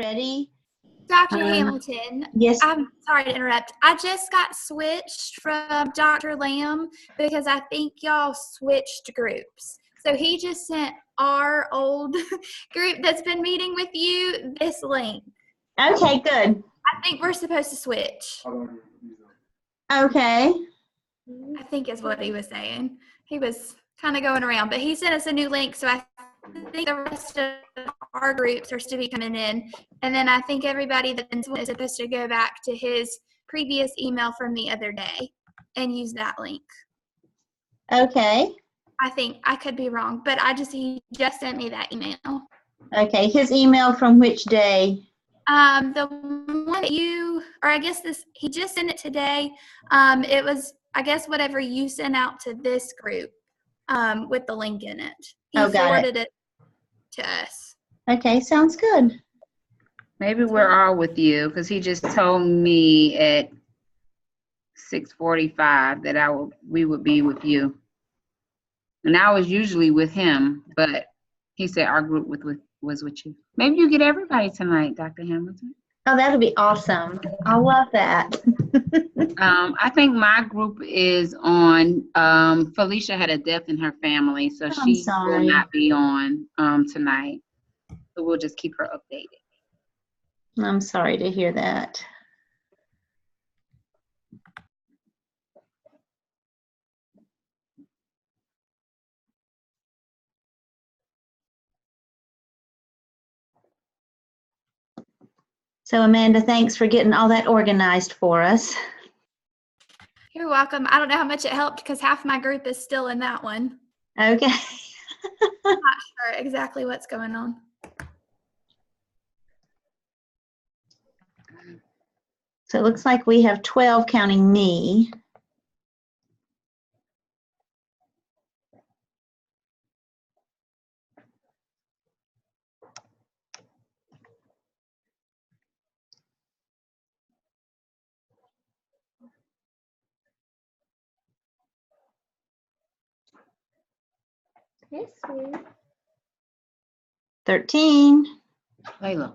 ready. Dr. Hamilton, Yes. I'm sorry to interrupt. I just got switched from Dr. Lamb because I think y'all switched groups. So he just sent our old group that's been meeting with you this link. Okay, good. I think we're supposed to switch. Okay. I think is what he was saying. He was kind of going around, but he sent us a new link, so I think the rest of our groups are to be coming in, and then I think everybody that's is supposed to go back to his previous email from the other day and use that link. Okay. I think I could be wrong, but he just sent me that email. Okay, his email from which day? The one that he just sent it today. It was, I guess, whatever you sent out to this group, with the link in it. He forwarded it to us. Okay, sounds good. Maybe we're all with you, because he just told me at 6:45 that we would be with you. And I was usually with him, but he said our group was with you. Maybe you get everybody tonight, Dr. Hamilton. Oh, that'll be awesome. I love that. I think my group is on. Felicia had a death in her family, so she will not be on tonight. So we'll just keep her updated. I'm sorry to hear that. So Amanda, thanks for getting all that organized for us. You're welcome. I don't know how much it helped because half my group is still in that one. Okay. I'm not sure exactly what's going on. So it looks like we have 12 counting me. Yes, sweetie. 13. Layla.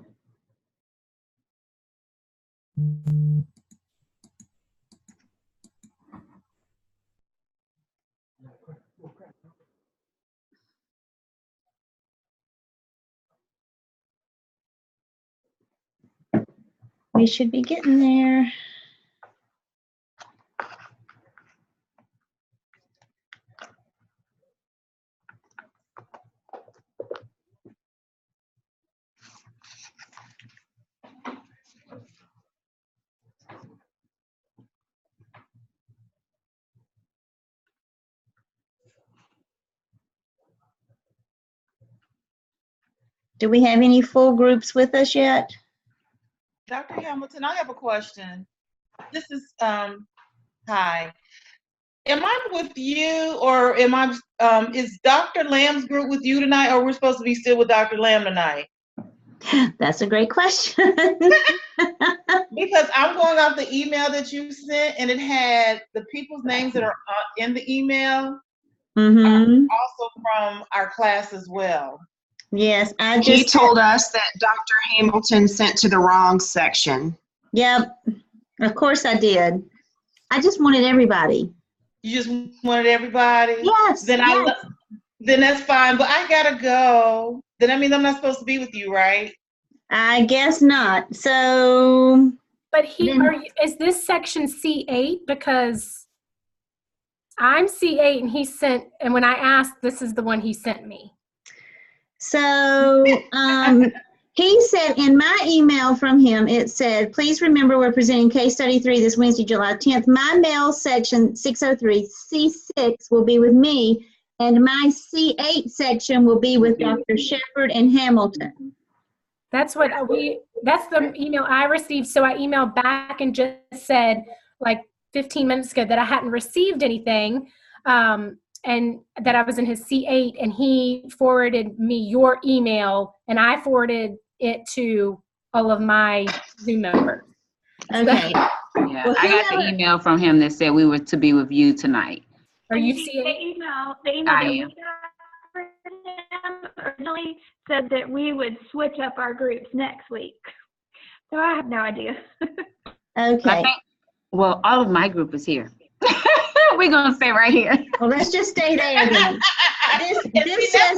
We should be getting there. Do we have any full groups with us yet? Dr. Hamilton, I have a question. This is, hi. Am I with you, or is Dr. Lamb's group with you tonight, or we're supposed to be still with Dr. Lamb tonight? That's a great question. Because I'm going off the email that you sent, and it had the people's names that are in the email, also from our class as well. Yes, He told us that Dr. Hamilton sent to the wrong section. Yep, of course I did. I just wanted everybody. You just wanted everybody? Yes. Then that's fine, but I gotta go. Then that means I'm not supposed to be with you, right? I guess not. So. But is this section C8? Because I'm C8 and when I asked, this is the one he sent me. So he said in my email from him, it said, please remember we're presenting case study 3 this Wednesday, July 10th. My MELS section 603 C6 will be with me, and my C8 section will be with Dr. Shepard and Hamilton. That's that's the email I received. So I emailed back and just said like 15 minutes ago that I hadn't received anything. And that I was in his C8, and he forwarded me your email, and I forwarded it to all of my Zoom members. Okay. Yeah, well, I got the email from him that said we were to be with you tonight. Are you seeing the email that we got for him originally said that we would switch up our groups next week. So I have no idea. Okay. Well, all of my group is here. We're going to stay right here. Well, let's just stay there then. That's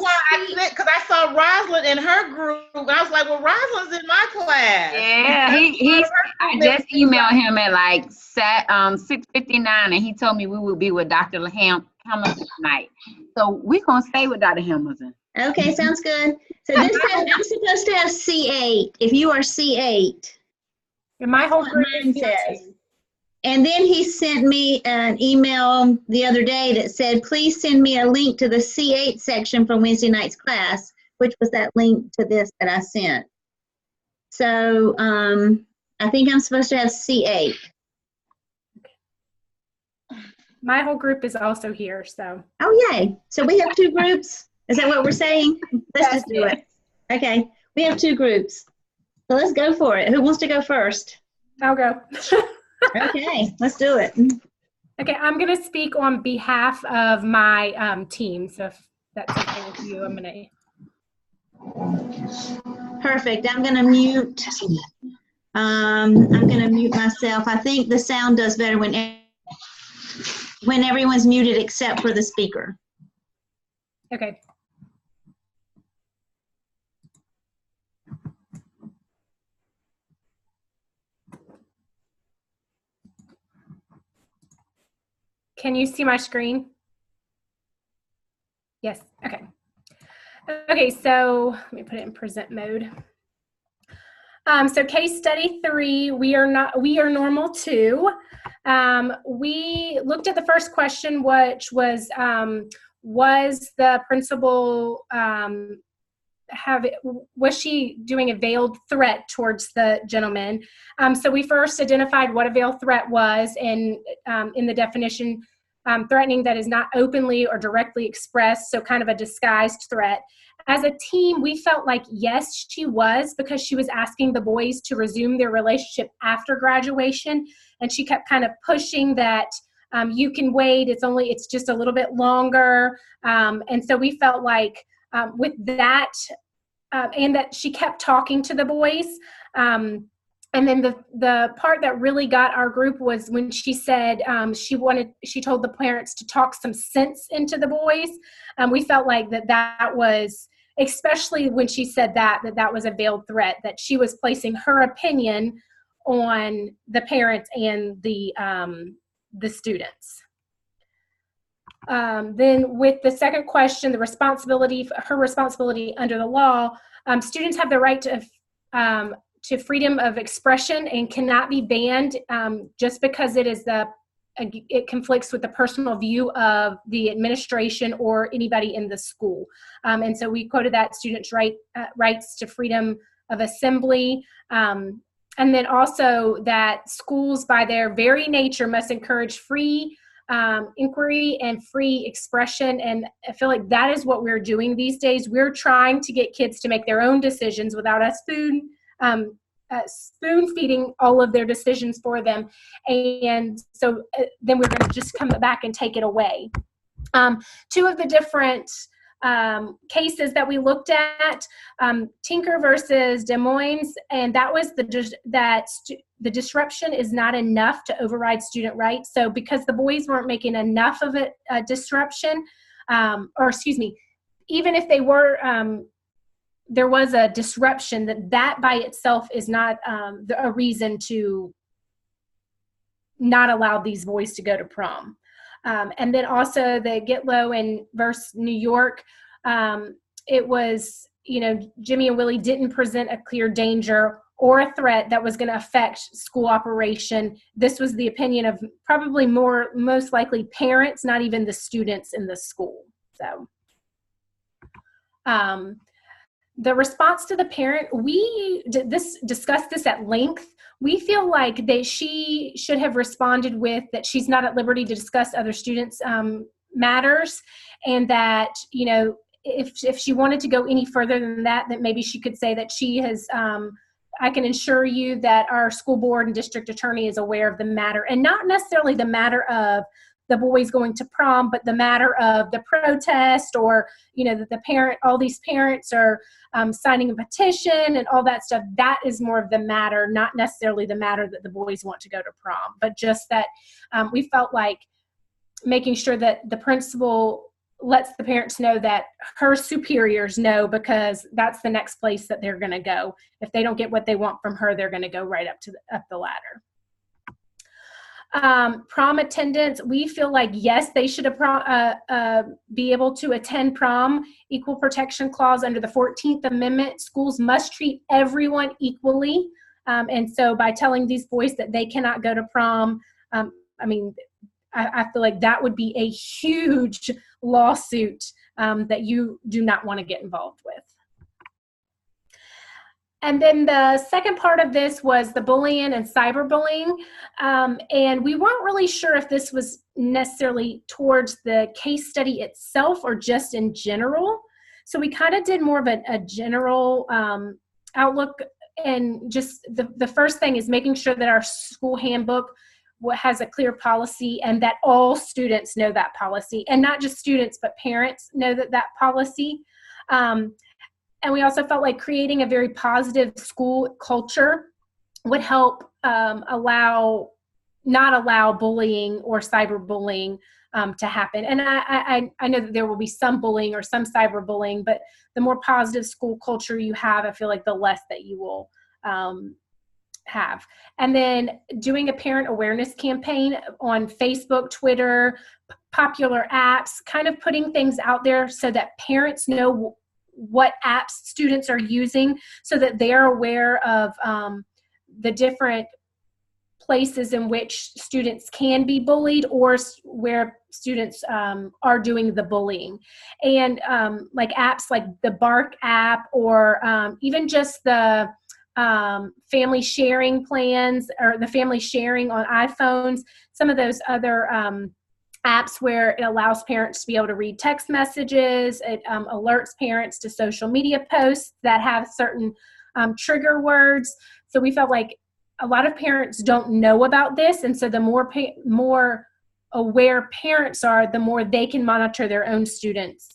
why I said, because I saw Rosalind in her group, and I was like, well, Rosalind's in my class. Yeah, I just emailed him at like 6:59, and he told me we would be with Dr. Hamilton tonight. So we're going to stay with Dr. Hamilton. Okay, sounds good. So this says I'm supposed to have C8. If you are C8. And my whole group Mine says. And then he sent me an email the other day that said, please send me a link to the C8 section from Wednesday night's class, which was that link to this that I sent. So I think I'm supposed to have C8. My whole group is also here, so. Oh, yay. So we have 2 groups. Is that what we're saying? Let's just do it. Okay. We have 2 groups. So let's go for it. Who wants to go first? I'll go. Okay, let's do it. Okay, I'm going to speak on behalf of my team. So if that's okay with you, I'm going to. Perfect. I'm going to mute. I'm going to mute myself. I think the sound does better when everyone's muted except for the speaker. Okay. Can you see my screen? Yes, okay. Okay, so let me put it in present mode. So case study 3, we are normal 2. We looked at the first question, which was the principal, was she doing a veiled threat towards the gentleman? So we first identified what a veiled threat was, and in the definition, threatening that is not openly or directly expressed, so kind of a disguised threat. As a team, we felt like yes, she was, because she was asking the boys to resume their relationship after graduation, and she kept kind of pushing that you can wait, it's just a little bit longer, and so we felt like with that, and that she kept talking to the boys. And then the part that really got our group was when she said she told the parents to talk some sense into the boys. We felt like that was, especially when she said that was a veiled threat, that she was placing her opinion on the parents and the students. Then with the second question, her responsibility under the law, students have the right to freedom of expression and cannot be banned just because it conflicts with the personal view of the administration or anybody in the school. And so we quoted that students' rights to freedom of assembly. And then also that schools by their very nature must encourage free inquiry and free expression. And I feel like that is what we're doing these days. We're trying to get kids to make their own decisions without us spoon feeding all of their decisions for them. And so then we're going to just come back and take it away. 2 of the different cases that we looked at, Tinker versus Des Moines, and that was the disruption is not enough to override student rights. So because the boys weren't making enough of a disruption, even if they were, there was a disruption, that by itself is not a reason to not allow these boys to go to prom. And then also the Get Low and versus New York, it was, Jimmy and Willie didn't present a clear danger or a threat that was going to affect school operation. This was the opinion of probably most likely parents, not even the students in the school. So the response to the parent, we discussed this at length. We feel like that she should have responded with that she's not at liberty to discuss other students' matters, and that, if she wanted to go any further than that maybe she could say that she has, I can assure you that our school board and district attorney is aware of the matter, and not necessarily the matter of the boys going to prom, but the matter of the protest, or, you know, that all these parents are signing a petition and all that stuff. That is more of the matter, not necessarily the matter that the boys want to go to prom, but just that we felt like making sure that the principal lets the parents know that her superiors know, because that's the next place that they're going to go. If they don't get what they want from her, they're going to go right up the ladder. Prom attendance, we feel like, yes, they should be able to attend prom. Equal protection clause under the 14th Amendment, schools must treat everyone equally. And so by telling these boys that they cannot go to prom, I mean, I feel like that would be a huge lawsuit that you do not want to get involved with. And then the second part of this was the bullying and cyberbullying. And we weren't really sure if this was necessarily towards the case study itself or just in general. So we kind of did more of a general outlook. And just the first thing is making sure that our school handbook has a clear policy, and that all students know that policy, and not just students, but parents know that policy. And we also felt like creating a very positive school culture would help not allow bullying or cyberbullying to happen. And I know that there will be some bullying or some cyberbullying, but the more positive school culture you have, I feel like the less that you will have. And then doing a parent awareness campaign on Facebook, Twitter, popular apps, kind of putting things out there so that parents know what apps students are using, so that they're aware of the different places in which students can be bullied, or where students are doing the bullying. And like apps like the Bark app, or even just the family sharing plans, or the family sharing on iPhones, some of those other apps where it allows parents to be able to read text messages. It alerts parents to social media posts that have certain trigger words. So we felt like a lot of parents don't know about this, and so the more aware parents are, the more they can monitor their own students'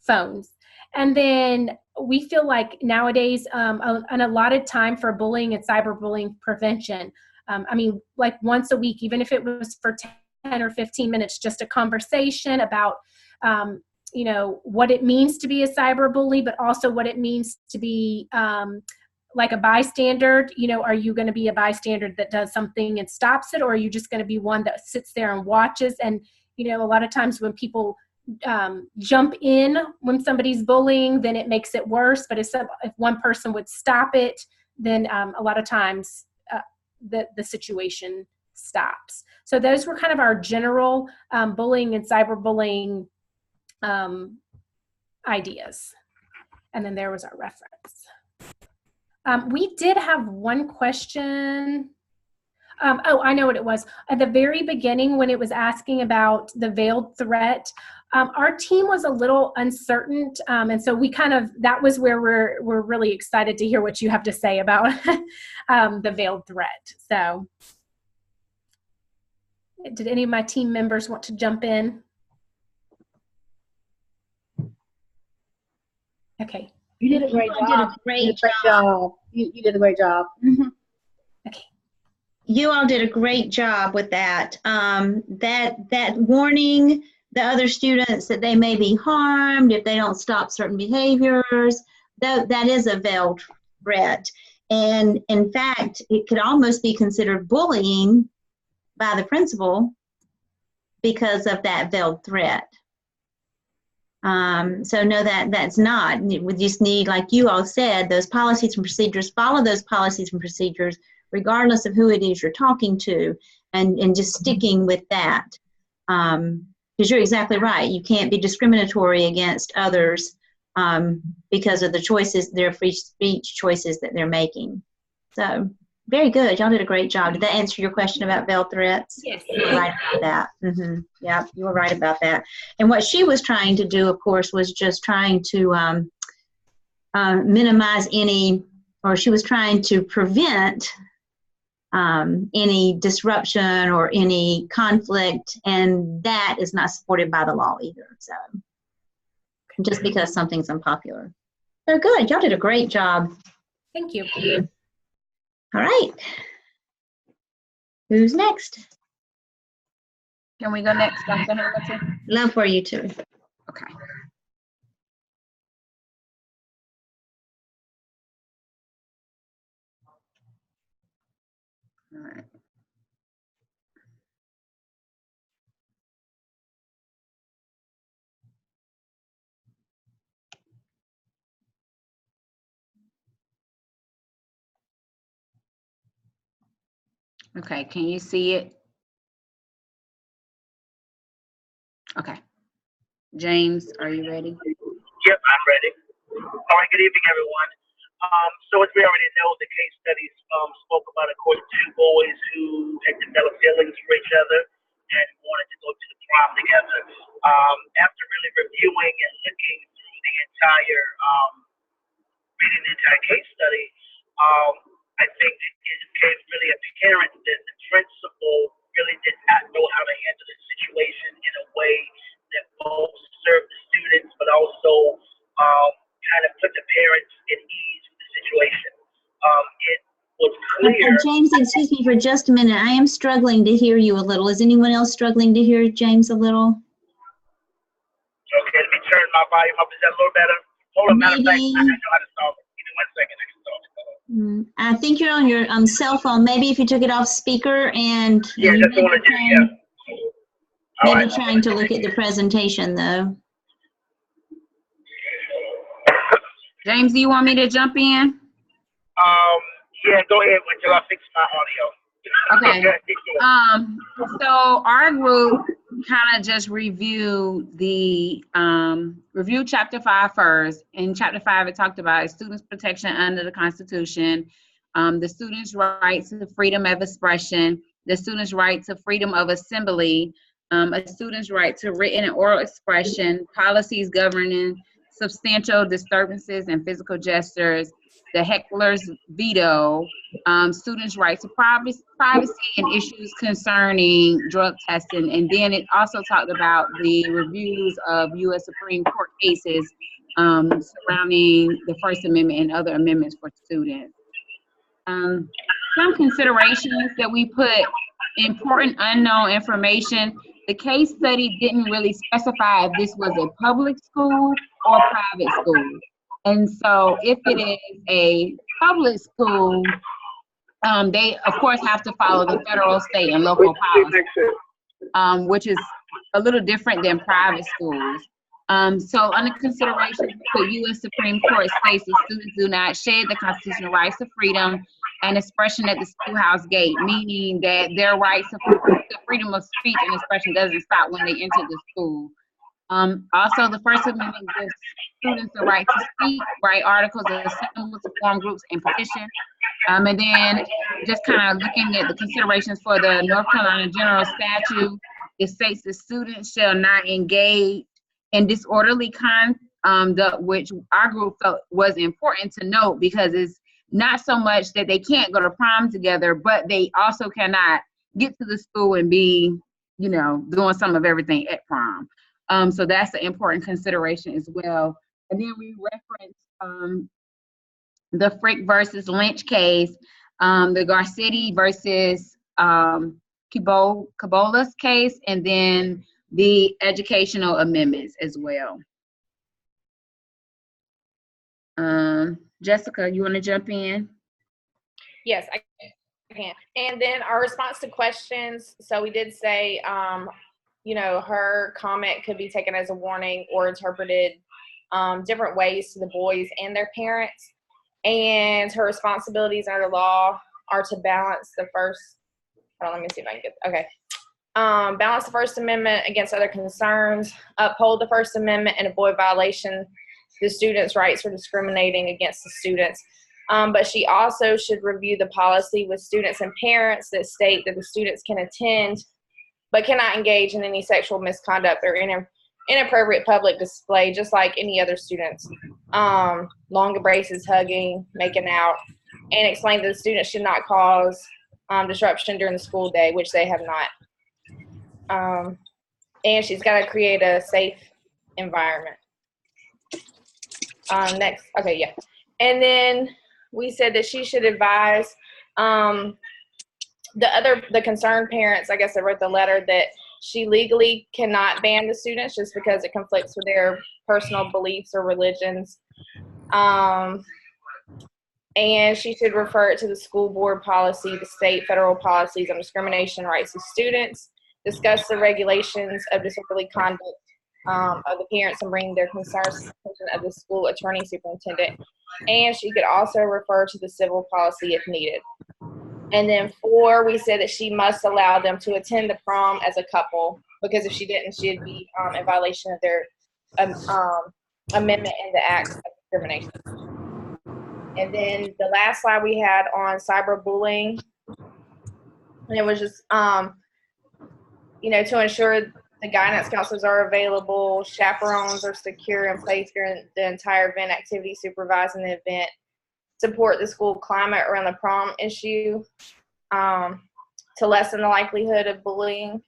phones. And then we feel like nowadays an allotted time for bullying and cyberbullying prevention. I mean, like once a week, even if it was for 10 or 15 minutes, just a conversation about, you know, what it means to be a cyberbully, but also what it means to be like a bystander. You know, are you going to be a bystander that does something and stops it, or are you just going to be one that sits there and watches? And, you know, a lot of times when people jump in when somebody's bullying, then it makes it worse. But if one person would stop it, then a lot of times the situation stops. So those were kind of our general bullying and cyberbullying ideas. And then there was our reference. We did have one question. Oh, I know what it was. At the very beginning, when it was asking about the veiled threat, our team was a little uncertain. And so we that was where we're really excited to hear what you have to say about the veiled threat. So did any of my team members want to jump in? Okay. You did a great job. You did a great job. Mm-hmm. Okay. You all did a great job with that. That warning the other students that they may be harmed if they don't stop certain behaviors, that is a veiled threat. And in fact, it could almost be considered bullying by the principal because of that veiled threat. So no, that's not. We just need, like you all said, those policies and procedures, follow those policies and procedures regardless of who it is you're talking to, and just sticking with that. Because you're exactly right. You can't be discriminatory against others because of the choices, their free speech choices that they're making. So very good. Y'all did a great job. Did that answer your question about veiled threats? Yes. You were right about that. Mm-hmm. Yeah, you were right about that. And what she was trying to do, of course, was just trying to minimize any, or she was trying to prevent any disruption or any conflict, and that is not supported by the law either. So just because something's unpopular. So good, y'all did a great job. Thank you. All right, who's next? Can we go next, Dr. Hamilton? Love for you too. Okay. All right. Okay, can you see it? Okay. James, are you ready? Yep, I'm ready. All right, good evening, everyone. So as we already know, the case studies spoke about, of course, two boys who had developed feelings for each other and wanted to go to the prom together. After really reviewing and looking through the entire, reading the entire case study, I think it became really apparent that the principal really did not know how to handle the situation in a way that both served the students, but also kind of put the parents at ease with the situation. It was clear. James, excuse me for just a minute. I am struggling to hear you a little. Is anyone else struggling to hear James a little? Okay, let me turn my volume up. Is that a little better? Hold on, matter of fact, I know how to solve it. Give me 1 second, I can solve it. I think you're on your cell phone. Maybe if you took it off speaker and Yeah, that's what I want to do, yeah. Maybe trying to look at the presentation though. James, do you want me to jump in? Yeah, go ahead until I fix my audio. Okay. So our group kind of just reviewed the review chapter 5 first. In chapter 5, it talked about students' protection under the Constitution, the students' right to freedom of expression, the students' right to freedom of assembly, a student's right to written and oral expression, policies governing substantial disturbances and physical gestures, the heckler's veto, students' right to privacy and issues concerning drug testing. And then it also talked about the reviews of U.S. Supreme Court cases surrounding the First Amendment and other amendments for students. Some considerations that we put: important unknown information. The case study didn't really specify if this was a public school or private school. And so if it is a public school, they of course have to follow the federal, state, and local policy, which is a little different than private schools. So under consideration, the U.S. Supreme Court states that students do not share the constitutional rights to freedom and expression at the schoolhouse gate, meaning that their rights to freedom of speech and expression doesn't stop when they enter the school. Also, the First Amendment gives students the right to speak, write articles, assemble, to form groups, and petition. And then just kind of looking at the considerations for the North Carolina General Statute, it states that students shall not engage in disorderly conduct, which our group felt was important to note because it's not so much that they can't go to prom together, but they also cannot get to the school and be, you know, doing some of everything at prom. So that's an important consideration as well. And then we reference the Frick versus Lynch case, the Garcetti versus Cabola's case, and then the educational amendments as well. Jessica, you want to jump in? Yes, I can. And then our response to questions. So we did say, you know, her comment could be taken as a warning or interpreted different ways to the boys and their parents. And her responsibilities under the law are to balance the first, hold on, let me see if I can get, okay. Balance the First Amendment against other concerns, uphold the First Amendment, and avoid violation the students' rights for discriminating against the students. But she also should review the policy with students and parents that state that the students can attend but cannot engage in any sexual misconduct or inappropriate public display, just like any other students. Long embraces, hugging, making out, and explain that the students should not cause disruption during the school day, which they have not. And she's got to create a safe environment. Next, okay, yeah. And then we said that she should advise the concerned parents, I guess, that wrote the letter, that she legally cannot ban the students just because it conflicts with their personal beliefs or religions. And she should refer it to the school board policy, the state, federal policies on discrimination rights of students, discuss the regulations of disorderly conduct of the parents and bring their concerns to the attention of the school attorney superintendent. And she could also refer to the civil policy if needed. And then 4, we said that she must allow them to attend the prom as a couple, because if she didn't, she'd be in violation of their amendment in the acts of discrimination. And then the last slide we had on cyberbullying, and it was just, you know, to ensure the guidance counselors are available, chaperones are secure in place during the entire event activity, supervising the event, support the school climate around the prom issue, to lessen the likelihood of bullying,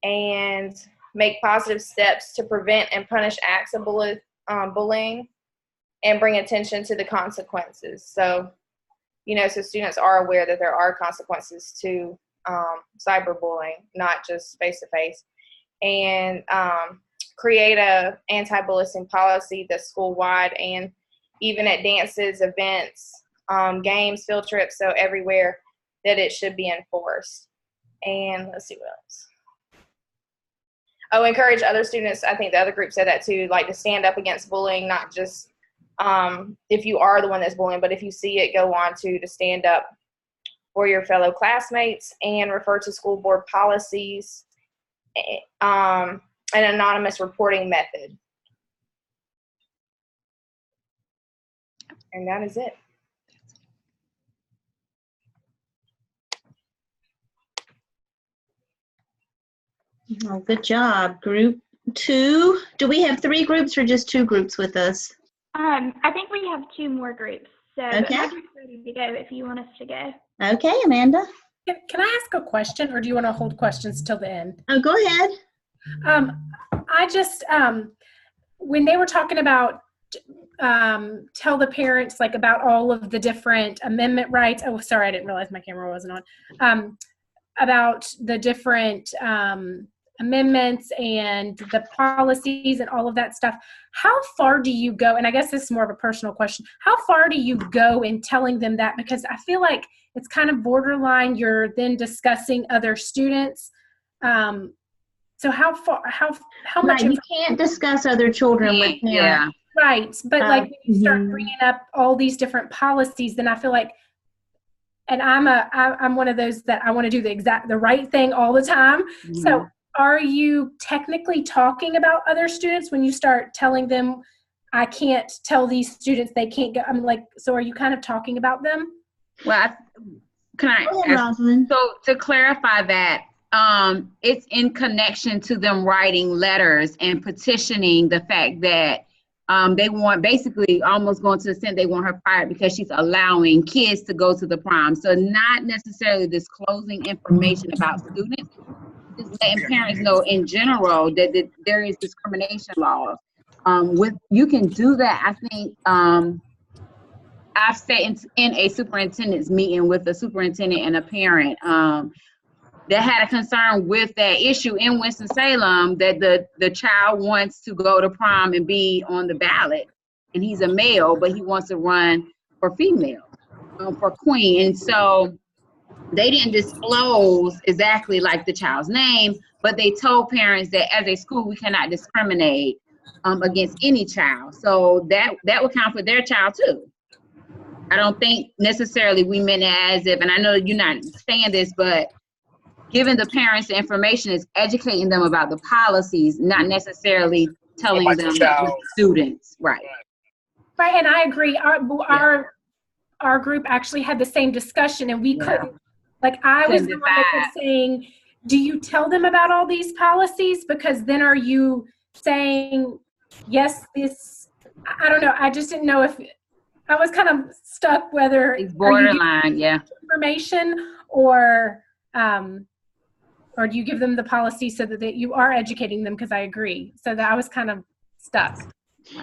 and make positive steps to prevent and punish acts of bullying, and bring attention to the consequences. So, you know, so students are aware that there are consequences to cyberbullying, not just face-to-face, and create a anti-bullying policy that's school-wide and even at dances, events, games, field trips, so everywhere that it should be enforced. And let's see what else. Oh, encourage other students, I think the other group said that too, like to stand up against bullying, not just if you are the one that's bullying, but if you see it, go on to stand up for your fellow classmates, and refer to school board policies, an anonymous reporting method. And that is it. Oh, good job. Group 2. Do we have 3 groups or just 2 groups with us? I think we have 2 more groups. So Okay. I'm ready to go if you want us to go. Okay, Amanda. Can I ask a question, or do you want to hold questions till the end? Oh, go ahead. I just, when they were talking about tell the parents like about all of the different amendment rights. Oh, sorry, I didn't realize my camera wasn't on. About the different amendments and the policies and all of that stuff. How far do you go? And I guess this is more of a personal question. How far do you go in telling them that? Because I feel like it's kind of borderline. You're then discussing other students. So how far? How much? Right, you can't discuss other children with parents. Yeah. Right, but like when you start bringing up all these different policies, then I feel like, and I'm one of those that I want to do the right thing all the time. Mm-hmm. So are you technically talking about other students when you start telling them, I can't tell these students they can't go? I'm like, so are you kind of talking about them? Well, can I ask, so to clarify that, it's in connection to them writing letters and petitioning the fact that they want, basically almost going to the extent they want her fired because she's allowing kids to go to the prom. So not necessarily disclosing information about students, just letting parents know in general that there is discrimination laws. You can do that. I think I've sat in a superintendent's meeting with a superintendent and a parent that had a concern with that issue in Winston-Salem, that the child wants to go to prom and be on the ballot, and he's a male, but he wants to run for female, for queen. And so they didn't disclose exactly like the child's name, but they told parents that as a school, we cannot discriminate against any child. So that would count for their child too. I don't think necessarily we meant it as if, and I know you're not saying this, but giving the parents the information is educating them about the policies, not necessarily telling them the students. Right. Right, and I agree. Our group actually had the same discussion, and we couldn't, like I was the one that kept saying, do you tell them about all these policies? Because then are you saying, yes, this, I don't know. I just didn't know if, I was kind of stuck whether it's borderline, yeah. Information, or do you give them the policy so that you are educating them? Because I agree. So that I was kind of stuck.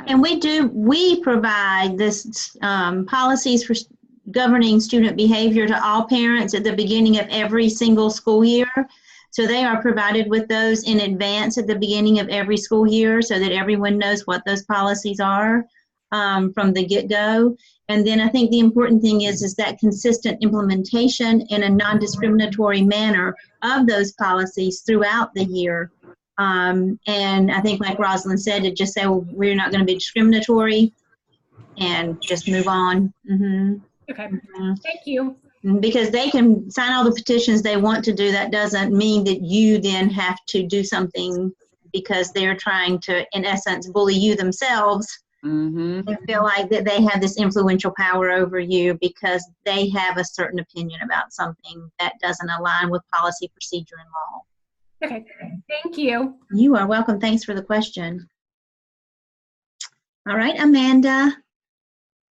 And we provide this policies for governing student behavior to all parents at the beginning of every single school year. So they are provided with those in advance at the beginning of every school year so that everyone knows what those policies are from the get-go. And then I think the important thing is that consistent implementation in a non-discriminatory manner of those policies throughout the year. And I think like Rosalind said, to just say, well, we're not going to be discriminatory and just move on. Okay, thank you. Because they can sign all the petitions they want to do. That doesn't mean that you then have to do something because they're trying to, in essence, bully you themselves. They feel like that they have this influential power over you because they have a certain opinion about something that doesn't align with policy, procedure, and law. Okay, thank you. You are welcome. Thanks for the question. All right, Amanda.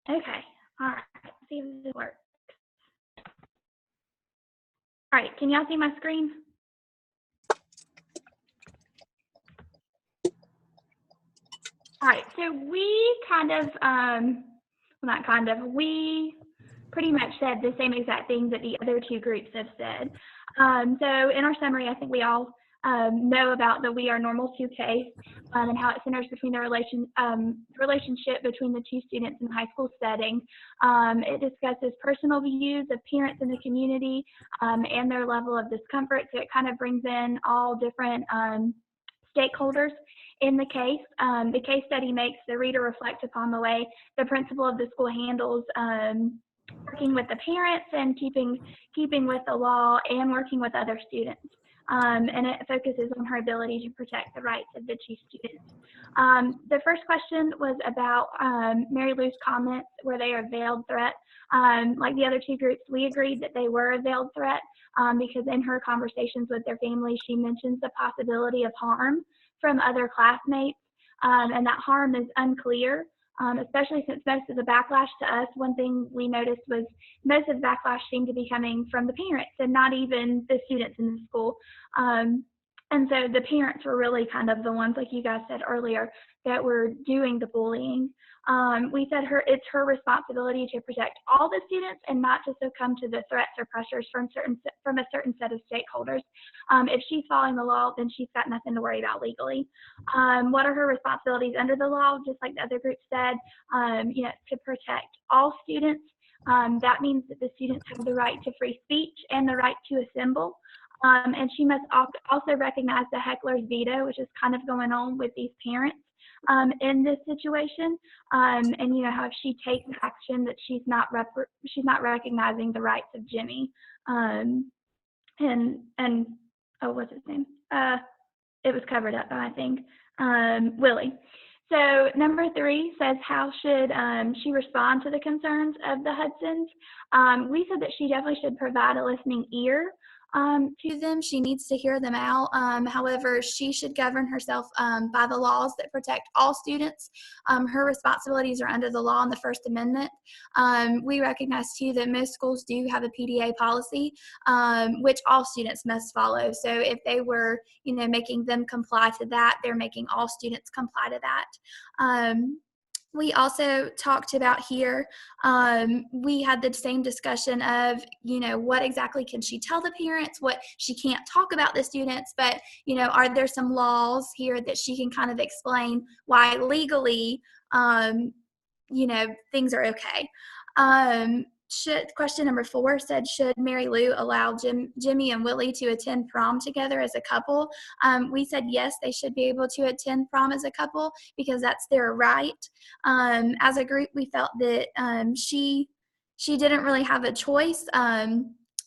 Okay, all right, let's see if this works. All right, can y'all see my screen? All right, so we kind of, well, not kind of, we pretty much said the same exact things that the other two groups have said. So in our summary, I think we all know about the We Are Normal 2K and how it centers between the relationship between the two students in the high school setting. It discusses personal views of parents in the community and their level of discomfort. So it kind of brings in all different stakeholders in the case. The case study makes the reader reflect upon the way the principal of the school handles working with the parents and keeping with the law and working with other students. And it focuses on her ability to protect the rights of the two students. The first question was about Mary Lou's comments, were they a veiled threat? Like the other two groups, we agreed that they were a veiled threat because in her conversations with their family, she mentions the possibility of harm from other classmates, and that harm is unclear. Especially since most of the backlash to us, one thing we noticed was most of the backlash seemed to be coming from the parents and not even the students in the school. And so the parents were really kind of the ones, like you guys said earlier, that were doing the bullying. We said it's her responsibility to protect all the students and not to succumb to the threats or pressures from a certain set of stakeholders. If she's following the law, then she's got nothing to worry about legally. What are her responsibilities under the law? Just like the other group said, to protect all students. That means that the students have the right to free speech and the right to assemble. And she must also recognize the heckler's veto, which is kind of going on with these parents in this situation. And how if she takes action that she's not recognizing the rights of Jimmy. And what's his name? It was covered up, I think. Willie. So number 3 says, how should she respond to the concerns of the Hudsons? We said that she definitely should provide a listening ear to them. She needs to hear them out. However, she should govern herself by the laws that protect all students. Her responsibilities are under the law and the First Amendment. We recognize too that most schools do have a PDA policy, which all students must follow. So if they were, making them comply to that, they're making all students comply to that. We also talked about here, we had the same discussion of, what exactly can she tell the parents, what she can't talk about the students, but, are there some laws here that she can kind of explain why legally, things are okay. Question number 4 said, should Mary Lou allow Jimmy and Willie to attend prom together as a couple? We said yes, they should be able to attend prom as a couple because that's their right. As a group, we felt that she didn't really have a choice.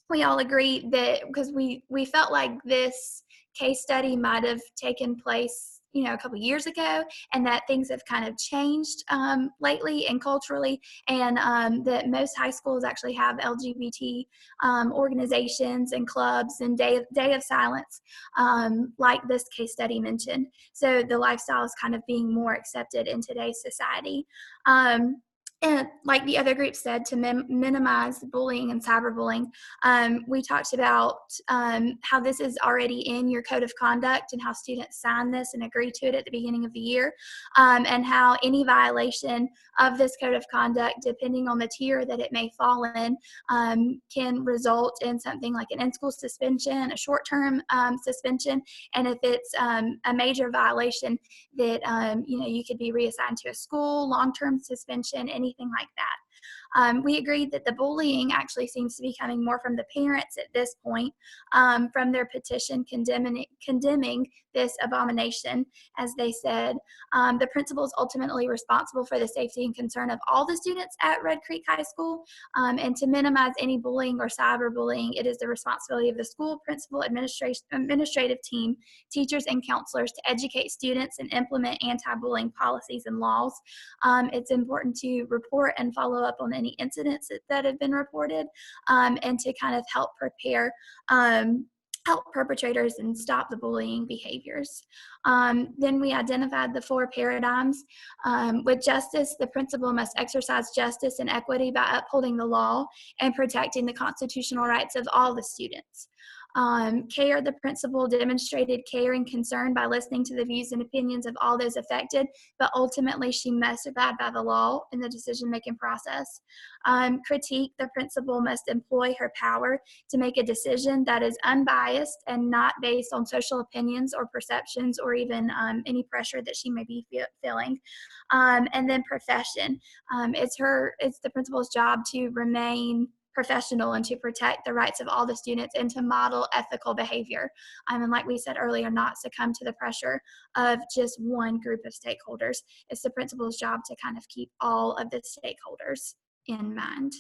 We all agreed that because we felt like this case study might have taken place a couple years ago, and that things have kind of changed lately and culturally, and that most high schools actually have LGBT organizations and clubs and day of silence, like this case study mentioned. So the lifestyle is kind of being more accepted in today's society. and like the other group said, to minimize bullying and cyberbullying, we talked about how this is already in your code of conduct and how students sign this and agree to it at the beginning of the year, and how any violation of this code of conduct, depending on the tier that it may fall in, can result in something like an in-school suspension, a short-term suspension, and if it's a major violation, that you could be reassigned to a school, long-term suspension, anything like that. We agreed that the bullying actually seems to be coming more from the parents at this point, from their petition condemning this abomination. As they said, the principal is ultimately responsible for the safety and concern of all the students at Red Creek High School, and to minimize any bullying or cyberbullying, it is the responsibility of the school principal, administrative team, teachers, and counselors to educate students and implement anti-bullying policies and laws. It's important to report and follow up on any incidents that have been reported, and to kind of help prepare help perpetrators and stop the bullying behaviors. Then we identified the 4 paradigms. With justice, the principal must exercise justice and equity by upholding the law and protecting the constitutional rights of all the students. Care, the principal demonstrated care and concern by listening to the views and opinions of all those affected, but ultimately she must abide by the law in the decision-making process. Critique, the principal must employ her power to make a decision that is unbiased and not based on social opinions or perceptions or even any pressure that she may be feeling. And then profession, it's the principal's job to remain professional and to protect the rights of all the students and to model ethical behavior. And like we said earlier, not succumb to the pressure of just one group of stakeholders. It's the principal's job to kind of keep all of the stakeholders in mind.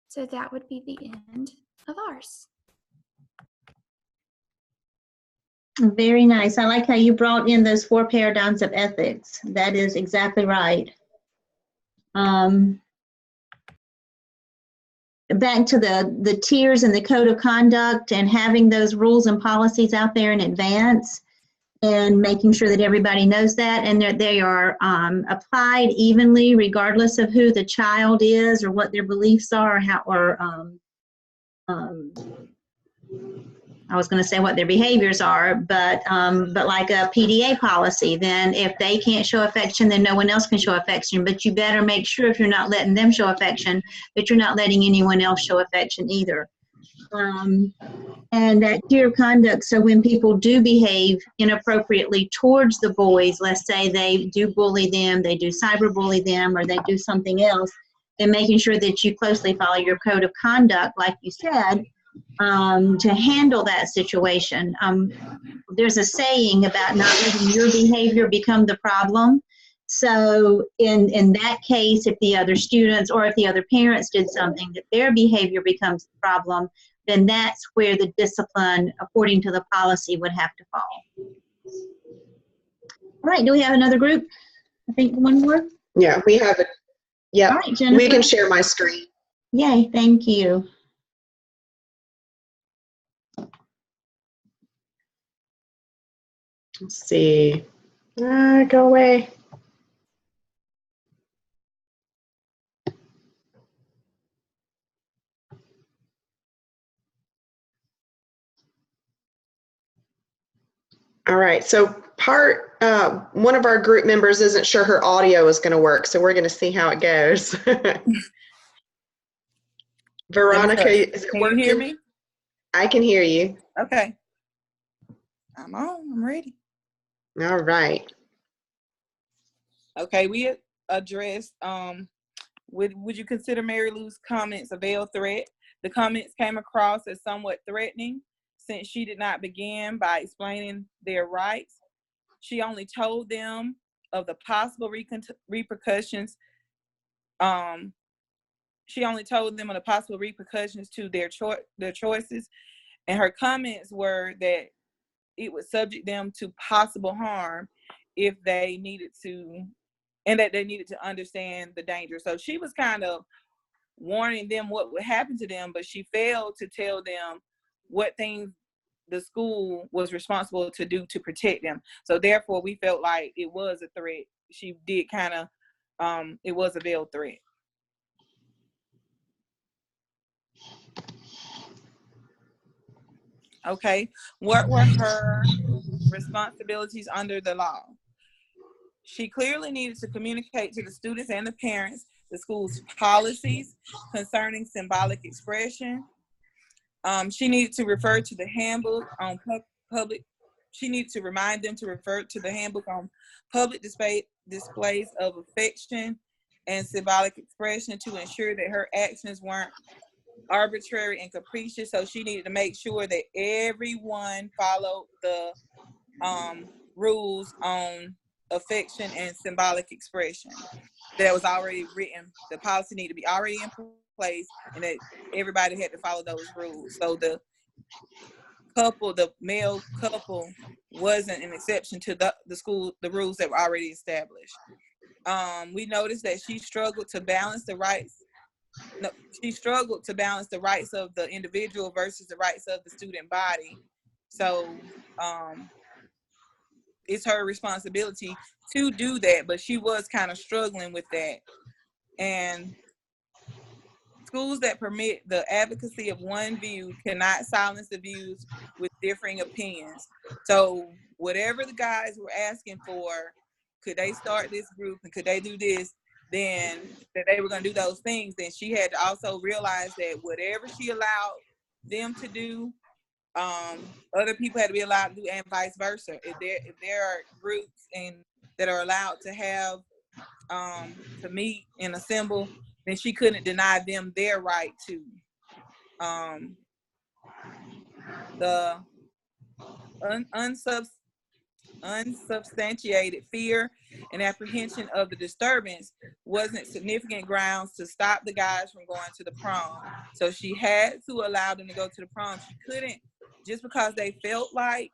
So that would be the end of ours. Very nice. I like how you brought in those 4 paradigms of ethics. That is exactly right. Back to the tiers and the code of conduct and having those rules and policies out there in advance and making sure that everybody knows that and that they are applied evenly regardless of who the child is or what their beliefs are, I was going to say what their behaviors are, but like a PDA policy, then if they can't show affection, then no one else can show affection. But you better make sure if you're not letting them show affection, that you're not letting anyone else show affection either. And that tier of conduct, so when people do behave inappropriately towards the boys, let's say they do bully them, they do cyberbully them, or they do something else, then making sure that you closely follow your code of conduct, like you said, to handle that situation. There's a saying about not letting your behavior become the problem. So in that case, if the other students or if the other parents did something that their behavior becomes the problem, then that's where the discipline, according to the policy, would have to fall. All right, do we have another group? I think one more. Yeah, we have it. Yeah, all right, Jennifer. We can share my screen. Yay, thank you. Let's see. Go away. All right, so one of our group members isn't sure her audio is going to work, so we're going to see how it goes. Veronica, is it working? Can you hear me? I can hear you. Okay. I'm on. I'm ready. All right. Okay, we addressed, would you consider Mary Lou's comments a veiled threat? The comments came across as somewhat threatening since she did not begin by explaining their rights. She only told them of the possible repercussions. She only told them of the possible repercussions to their choices, and her comments were that it would subject them to possible harm if they needed to, and that they needed to understand the danger. So she was kind of warning them what would happen to them, but she failed to tell them what things the school was responsible to do to protect them. So therefore, we felt like it was a threat. She did kind of, it was a veiled threat. Okay. What were her responsibilities under the law? She clearly needed to communicate to the students and the parents the school's policies concerning symbolic expression. She needed to refer to the handbook on public. She needed to remind them to refer to the handbook on public displays of affection and symbolic expression to ensure that her actions weren't arbitrary and capricious. So she needed to make sure that everyone followed the rules on affection and symbolic expression that was already written. The policy needed to be already in place, and that everybody had to follow those rules. So the male couple wasn't an exception to the rules that were already established. We noticed that she struggled to balance the rights. No, she struggled to balance the rights of the individual versus the rights of the student body. So it's her responsibility to do that, but she was kind of struggling with that. And schools that permit the advocacy of one view cannot silence the views with differing opinions. So whatever the guys were asking for, could they start this group and could they do this, then that they were going to do those things, then she had to also realize that whatever she allowed them to do, other people had to be allowed to do, and vice versa. If there are groups and that are allowed to have to meet and assemble, then she couldn't deny them their right to. The unsubstantiated fear and apprehension of the disturbance wasn't significant grounds to stop the guys from going to the prom. So she had to allow them to go to the prom. She couldn't, just because they felt like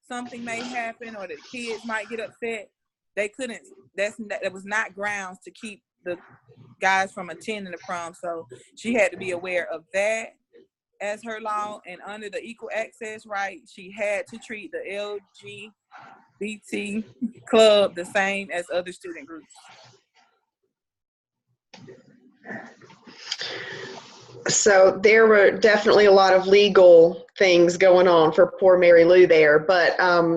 something may happen or the kids might get upset, they couldn't, that was not grounds to keep the guys from attending the prom. So she had to be aware of that as her law, and under the equal access right, she had to treat the LGBT club the same as other student groups. So there were definitely a lot of legal things going on for poor Mary Lou there. But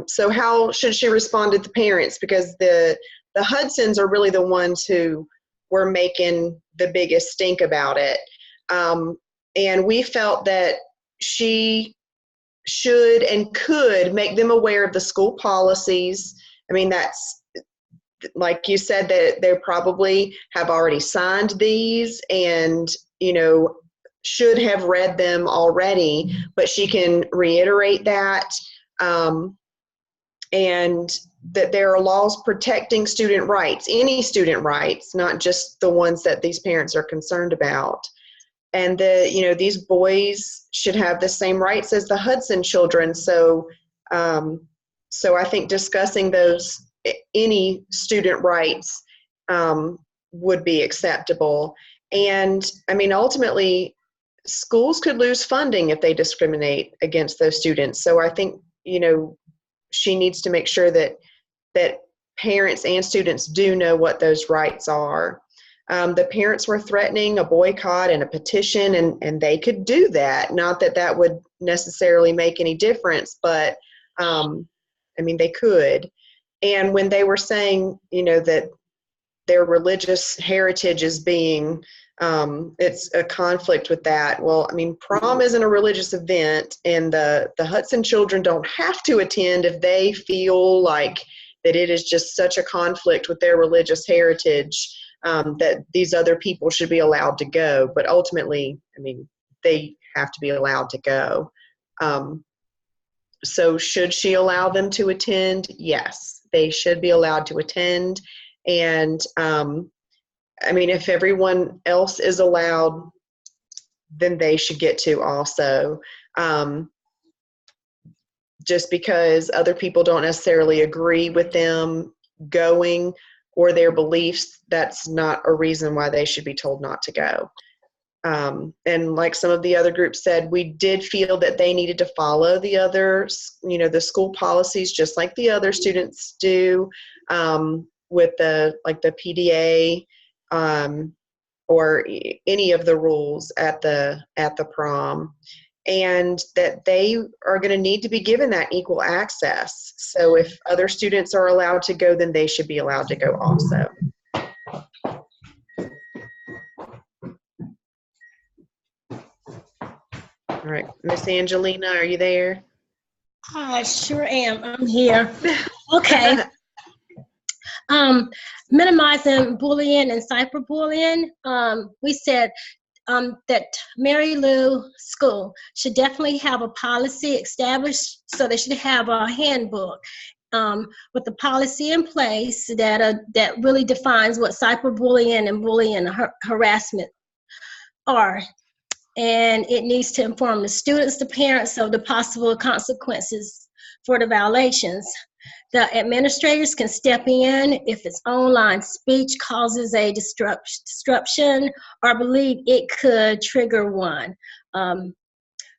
so how should she respond to the parents? Because the Hudsons are really the ones who were making the biggest stink about it. And we felt that she should and could make them aware of the school policies. I mean, that's, like you said, that they probably have already signed these and, you know, should have read them already, but she can reiterate that, and that there are laws protecting student rights, any student rights, not just the ones that these parents are concerned about. And that, you know, these boys should have the same rights as the Hudson children. So, so I think discussing those, any student rights, would be acceptable. And I mean, ultimately, schools could lose funding if they discriminate against those students. So I think, you know, she needs to make sure that parents and students do know what those rights are. The parents were threatening a boycott and a petition, and they could do that. Not that that would necessarily make any difference, but I mean, they could. And when they were saying, you know, that their religious heritage is being, it's a conflict with that. Well, I mean, prom isn't a religious event, and the Hudson children don't have to attend if they feel like that it is just such a conflict with their religious heritage, that these other people should be allowed to go. But ultimately, I mean, they have to be allowed to go. So should she allow them to attend? Yes, they should be allowed to attend. And I mean, if everyone else is allowed, then they should get to also. Just because other people don't necessarily agree with them going or their beliefs, that's not a reason why they should be told not to go. And like some of the other groups said, we did feel that they needed to follow the other, you know, the school policies, just like the other students do, with the, like the PDA, or any of the rules at the prom. and that they are going to need to be given that equal access. So if other students are allowed to go, then they should be allowed to go also. All right, Miss Angelina, are you there? I sure am. I'm here. Okay. Minimizing bullying and cyberbullying. We said that Mary Lou School should definitely have a policy established, so they should have a handbook with the policy in place that really defines what cyberbullying and bullying and harassment are. And it needs to inform the students, the parents of the possible consequences for the violations. The administrators can step in if it's online speech causes a disruption or believe it could trigger one.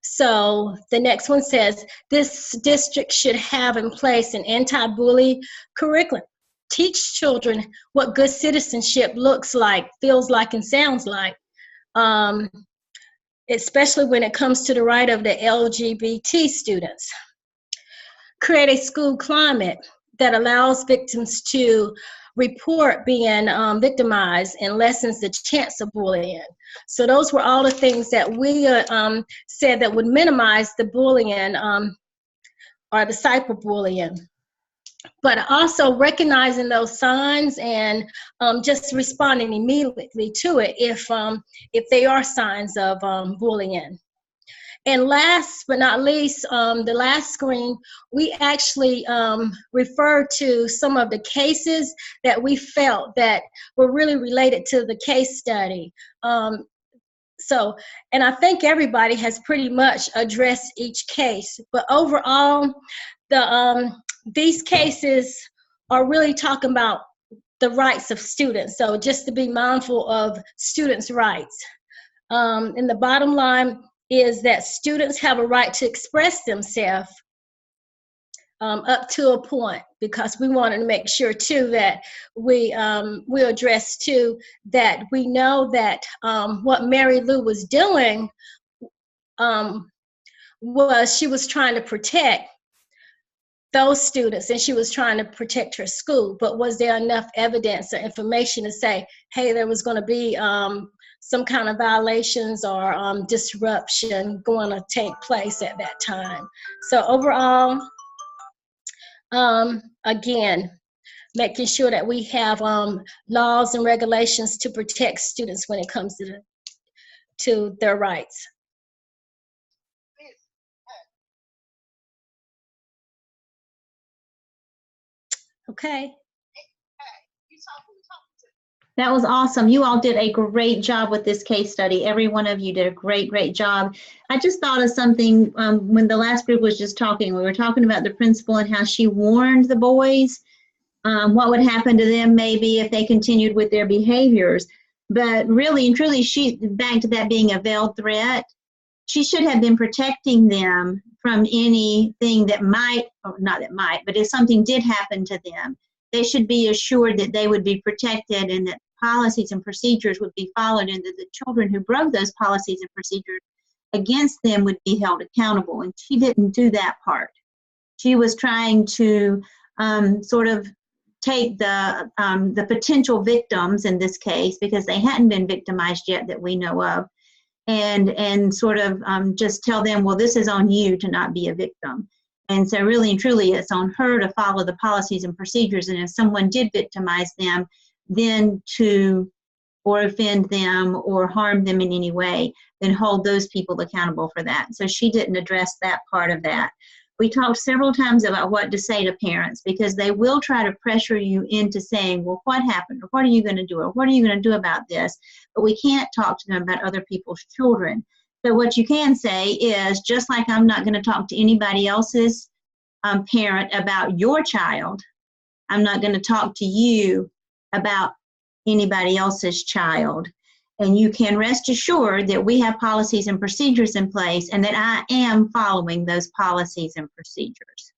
So the next one says, this district should have in place an anti-bully curriculum. Teach children what good citizenship looks like, feels like, and sounds like. Especially when it comes to the right of the LGBT students. Create a school climate that allows victims to report being victimized and lessens the chance of bullying. So those were all the things that we said that would minimize the bullying or the cyberbullying. But also recognizing those signs and just responding immediately to it if they are signs of bullying. And last but not least, the last screen, we actually referred to some of the cases that we felt that were really related to the case study. And I think everybody has pretty much addressed each case, but overall, these cases are really talking about the rights of students. So just to be mindful of students' rights. And the bottom line is that students have a right to express themselves up to a point, because we wanted to make sure too that we address too that we know that what Mary Lou was doing was she was trying to protect those students and she was trying to protect her school. But was there enough evidence or information to say, hey, there was going to be some kind of violations or disruption going to take place at that time? So overall, again, making sure that we have laws and regulations to protect students when it comes to their rights. Okay. That was awesome. You all did a great job with this case study. Every one of you did a great, great job. I just thought of something when the last group was just talking. We were talking about the principal and how she warned the boys what would happen to them maybe if they continued with their behaviors. But really and truly, back to that being a veiled threat, she should have been protecting them from anything that might, or not that might, but if something did happen to them, they should be assured that they would be protected and that policies and procedures would be followed, and that the children who broke those policies and procedures against them would be held accountable. And she didn't do that part. She was trying to sort of take the potential victims in this case, because they hadn't been victimized yet that we know of, and sort of just tell them, well, this is on you to not be a victim. And so really and truly, it's on her to follow the policies and procedures. And if someone did victimize them, then or offend them or harm them in any way, then hold those people accountable for that. So she didn't address that part of that. We talked several times about what to say to parents, because they will try to pressure you into saying, well, what happened? Or what are you going to do? Or what are you going to do about this? But we can't talk to them about other people's children. So what you can say is, just like I'm not going to talk to anybody else's parent about your child, I'm not going to talk to you about anybody else's child. And you can rest assured that we have policies and procedures in place, and that I am following those policies and procedures,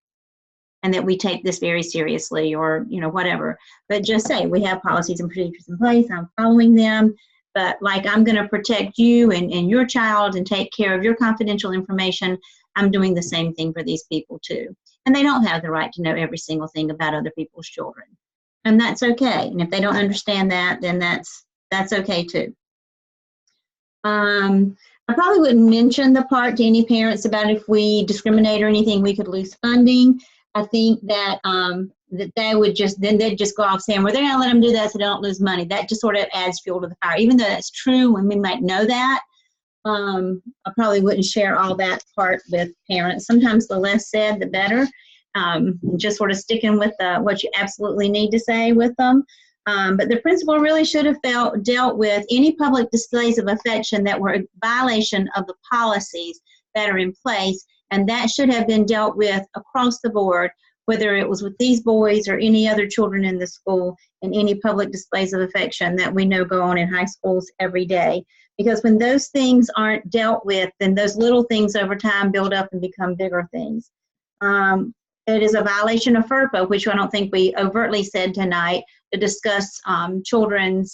and that we take this very seriously, or whatever. But just say, we have policies and procedures in place, I'm following them, But like, I'm going to protect you and your child and take care of your confidential information. I'm doing the same thing for these people too. And they don't have the right to know every single thing about other people's children. And that's okay. And if they don't understand that, then that's okay too. I probably wouldn't mention the part to any parents about if we discriminate or anything, we could lose funding. I think that that they would just, then they'd just go off saying, well, they're going to let them do that so they don't lose money. That just sort of adds fuel to the fire. Even though that's true and we might know that, I probably wouldn't share all that part with parents. Sometimes the less said, the better. Just sort of sticking with what you absolutely need to say with them. But the principal really should have dealt with any public displays of affection that were a violation of the policies that are in place, and that should have been dealt with across the board, whether it was with these boys or any other children in the school, and any public displays of affection that we know go on in high schools every day. Because when those things aren't dealt with, then those little things over time build up and become bigger things. It is a violation of FERPA, which I don't think we overtly said tonight, to discuss other children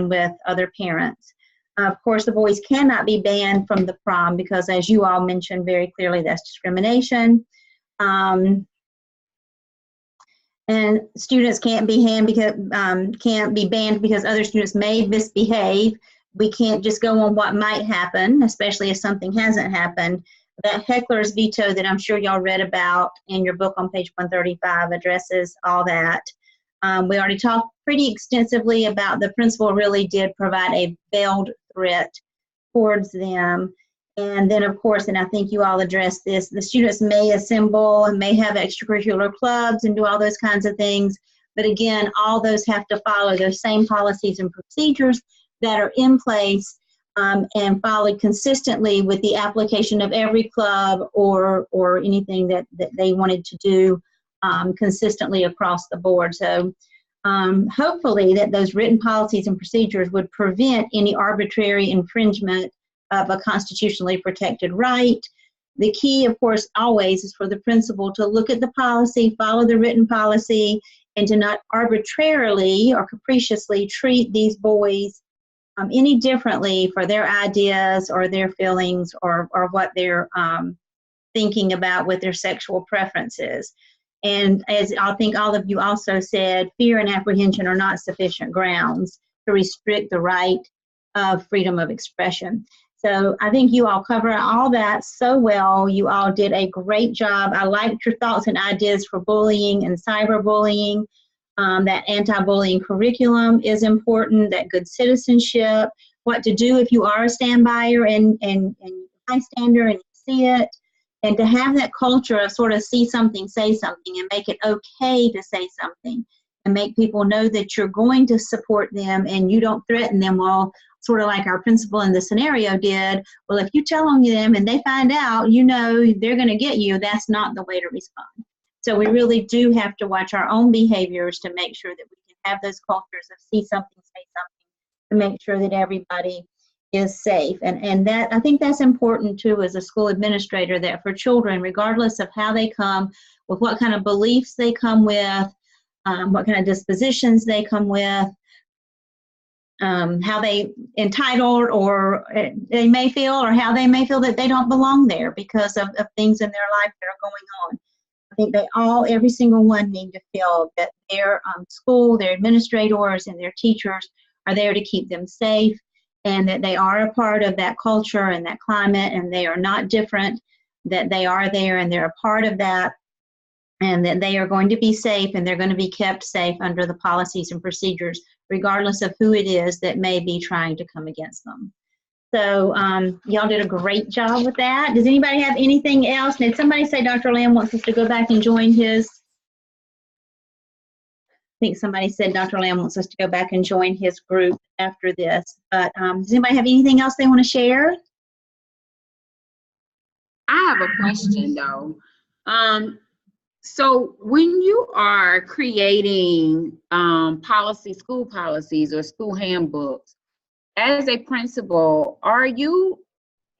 with other parents. Of course, the boys cannot be banned from the prom because, as you all mentioned very clearly, that's discrimination. And students can't be banned because other students may misbehave. We can't just go on what might happen, especially if something hasn't happened. That heckler's veto that I'm sure y'all read about in your book on page 135 addresses all that. We already talked pretty extensively about the principal really did provide a veiled threat towards them. And then, of course, and I think you all addressed this, the students may assemble and may have extracurricular clubs and do all those kinds of things. But again, all those have to follow those same policies and procedures that are in place and followed consistently with the application of every club or anything that they wanted to do consistently across the board. So hopefully that those written policies and procedures would prevent any arbitrary infringement of a constitutionally protected right. The key, of course, always is for the principal to look at the policy, follow the written policy, and to not arbitrarily or capriciously treat these boys any differently for their ideas or their feelings or what they're thinking about with their sexual preferences. And as I think all of you also said, fear and apprehension are not sufficient grounds to restrict the right of freedom of expression. So I think you all cover all that so well. You all did a great job. I liked your thoughts and ideas for bullying and cyberbullying. That anti-bullying curriculum is important, that good citizenship, what to do if you are a stand-byer and bystander and you see it, and to have that culture of sort of see something, say something, and make it okay to say something, and make people know that you're going to support them and you don't threaten them. Well, sort of like our principal in the scenario did, well, if you tell them and they find out, you know they're going to get you, that's not the way to respond. So we really do have to watch our own behaviors to make sure that we can have those cultures of see something, say something, to make sure that everybody is safe. And that, I think that's important too as a school administrator, that for children, regardless of how they come, with what kind of beliefs they come with, what kind of dispositions they come with, how they entitled or they may feel, or how they may feel that they don't belong there because of things in their life that are going on. I think they all, every single one, need to feel that their school, their administrators, and their teachers are there to keep them safe, and that they are a part of that culture and that climate, and they are not different, that they are there and they're a part of that, and that they are going to be safe and they're going to be kept safe under the policies and procedures, regardless of who it is that may be trying to come against them. So y'all did a great job with that. Does anybody have anything else? Did somebody say Dr. Lamb wants us to go back and join his? I think somebody said Dr. Lamb wants us to go back and join his group after this. But does anybody have anything else they want to share? I have a question though. So when you are creating school policies or school handbooks, as a principal, are you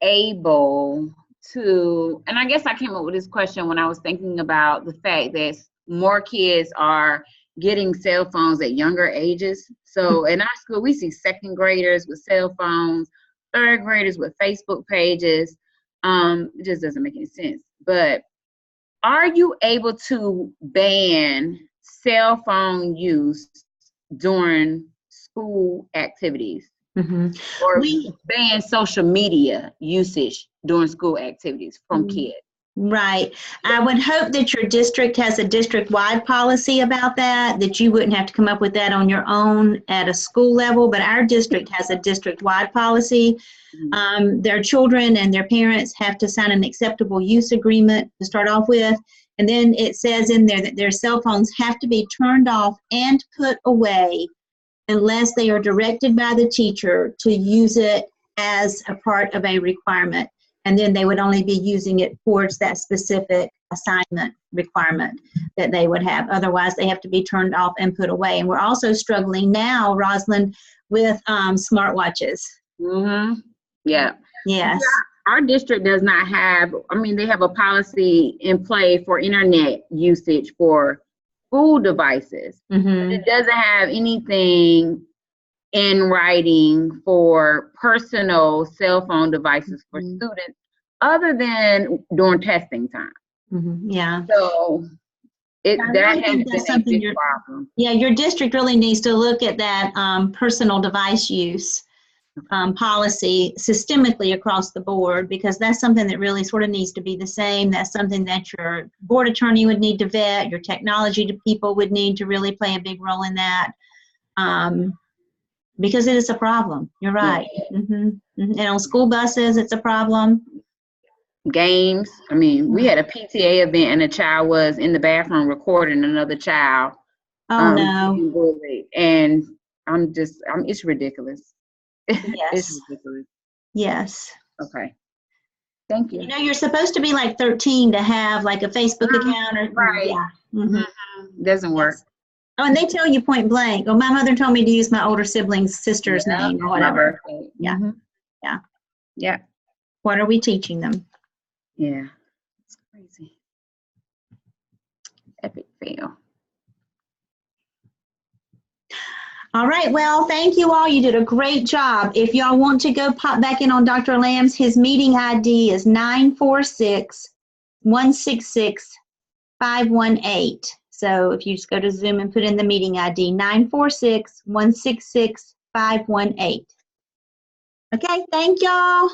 able to, and I guess I came up with this question when I was thinking about the fact that more kids are getting cell phones at younger ages. So in our school, we see second graders with cell phones, third graders with Facebook pages. It just doesn't make any sense. But are you able to ban cell phone use during school activities? Or ban social media usage during school activities from kids? Right. I would hope that your district has a district-wide policy about that, that you wouldn't have to come up with that on your own at a school level, but our district has a district-wide policy. Their children and their parents have to sign an acceptable use agreement to start off with, and then it says in there that their cell phones have to be turned off and put away unless they are directed by the teacher to use it as a part of a requirement. And then they would only be using it towards that specific assignment requirement that they would have. Otherwise, they have to be turned off and put away. And we're also struggling now, Rosalind, with smartwatches. Yeah. Yes. Our district does not have, they have a policy in play for internet usage for school devices. But it doesn't have anything in writing for personal cell phone devices for students other than during testing time. Yeah. So that has been a big problem. Yeah, your district really needs to look at that personal device use policy systemically across the board, because that's something that really sort of needs to be the same. That's something that your board attorney would need to vet, your technology people would need to really play a big role in that, because it is a problem. You're right. And on school buses, it's a problem. Games. We had a PTA event and a child was in the bathroom recording another child. Oh, no. Bullied. And it's ridiculous. Yes. It's ridiculous. Yes. Okay. Thank you. You're supposed to be like 13 to have like a Facebook account. Or, right. Yeah. Doesn't work. Oh, and they tell you point blank. Oh, my mother told me to use my older sibling's sister's name or whatever. Yeah. Yeah. What are we teaching them? Yeah. It's crazy. Epic fail. All right, well, thank you all. You did a great job. If y'all want to go pop back in on Dr. Lamb's, his meeting ID is 946-166-518. So if you just go to Zoom and put in the meeting ID, 946-166-518. Okay, thank y'all.